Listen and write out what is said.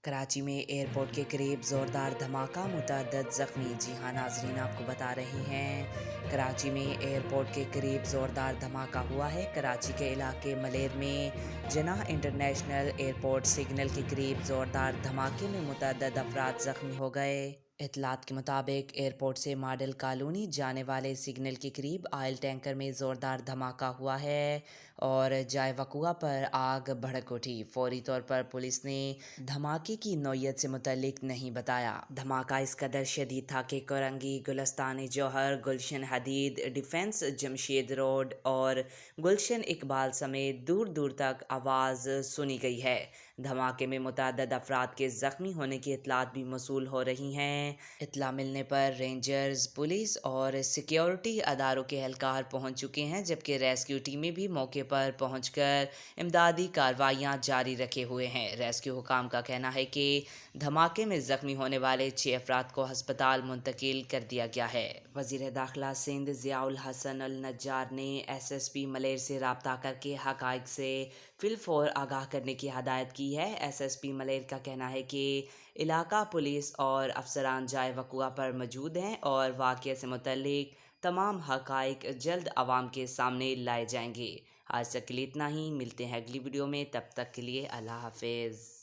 कराची में एयरपोर्ट के करीब ज़ोरदार धमाका, मुतअद्दिद ज़ख्मी। जी हाँ नाजरीन, आपको बता रहे हैं कराची में एयरपोर्ट के करीब ज़ोरदार धमाका हुआ है। कराची के इलाके मलेर में जनाह इंटरनेशनल एयरपोर्ट सिग्नल के करीब ज़ोरदार धमाके में मुतअद्दिद अफराद ज़ख्मी हो गए। इत्तलात के मुताबिक एयरपोर्ट से मॉडल कॉलोनी जाने वाले सिग्नल के करीब ऑयल टैंकर में ज़ोरदार धमाका हुआ है और जाए वक़ुआ पर आग भड़क उठी। फौरी तौर पर पुलिस ने धमाके की नौयत से मुतल्लिक नहीं बताया। धमाका इस कदर शदीद था कि कोरंगी, गुलिस्तान जौहर, गुलशन हदीद, डिफेंस जमशेद रोड और गुलशन इकबाल समेत दूर दूर तक आवाज़ सुनी गई है। धमाके में मुतअद्दिद अफराद के ज़ख्मी होने की इत्तलात भी मौसूल हो रही हैं। इत्तला मिलने पर रेंजर्स, पुलिस और सिक्योरिटी अदारों के एहलकार पहुंच चुके हैं, जबकि रेस्क्यू टीमें भी मौके पर पहुंचकर इमदादी कार्रवाइयां जारी रखे हुए हैं। रेस्क्यू हुकाम का कहना है कि धमाके में ज़ख्मी होने वाले 6 अफराद को हस्पताल मुंतकिल कर दिया गया है। वज़ीर दाखिला सिंध ज़ियाउल हसन अल नज्जार ने SSP मलेर से रब्ता करके हक़ाइक़ से फिलफौर आगाह करने की हदायत की है। SSP मलेर का कहना है कि इलाका पुलिस और अफसरान जाए वक़ुआ पर मौजूद हैं और वाक़ये से मुतल्लिक तमाम हक़ाइक़ जल्द आवाम के सामने लाए जाएंगे। आज तक के लिए इतना ही, मिलते हैं अगली वीडियो में, तब तक के लिए अल्लाह हाफ़िज़।